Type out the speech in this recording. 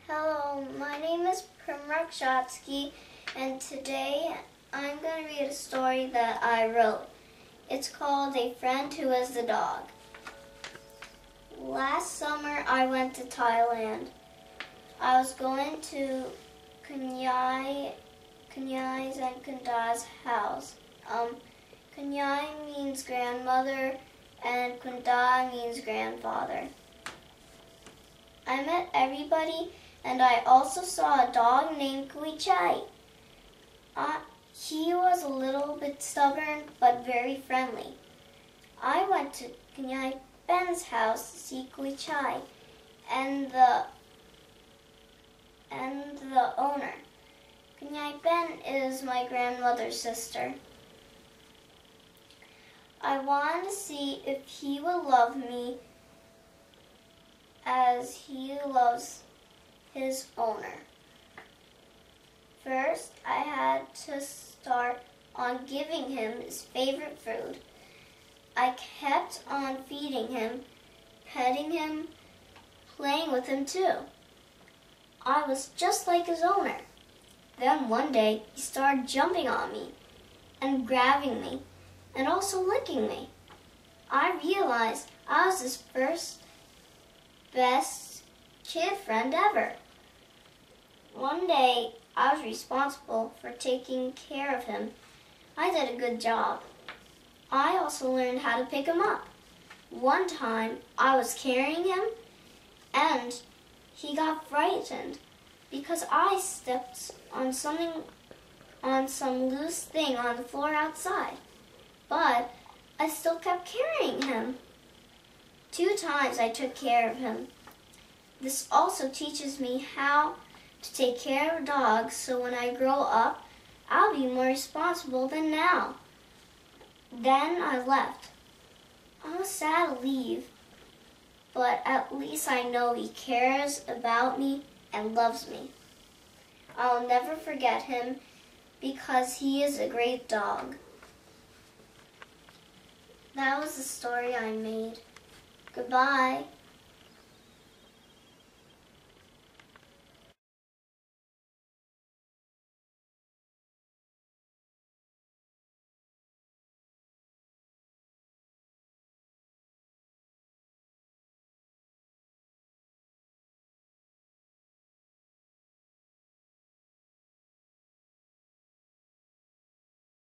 Hello, my name is Prim Rakshatsky, and today I'm going to read a story that I wrote. It's called A Friend Who Is the Dog. Last summer I went to Thailand. I was going to Kunyai's and Kunda's house. Kunyai means grandmother and Kunda means grandfather. I met everybody, and I also saw a dog named Kuichai. He was a little bit stubborn, but very friendly. I went to Kunyai Ben's house to see Kuichai and the owner. Kunyai Ben is my grandmother's sister. I wanted to see if he would love me as he loves his owner. First, I had to start on giving him his favorite food. I kept on feeding him, petting him, playing with him too. I was just like his owner. Then one day, he started jumping on me and grabbing me and also licking me. I realized I was his first best kid friend ever. One day, I was responsible for taking care of him. I did a good job. I also learned how to pick him up. One time, I was carrying him, and he got frightened because I stepped on some loose thing on the floor outside. But I still kept carrying him. 2 times I took care of him. This also teaches me how to take care of dogs, so when I grow up, I'll be more responsible than now. Then I left. I was sad to leave, but at least I know he cares about me and loves me. I'll never forget him because he is a great dog. That was the story I made. Goodbye.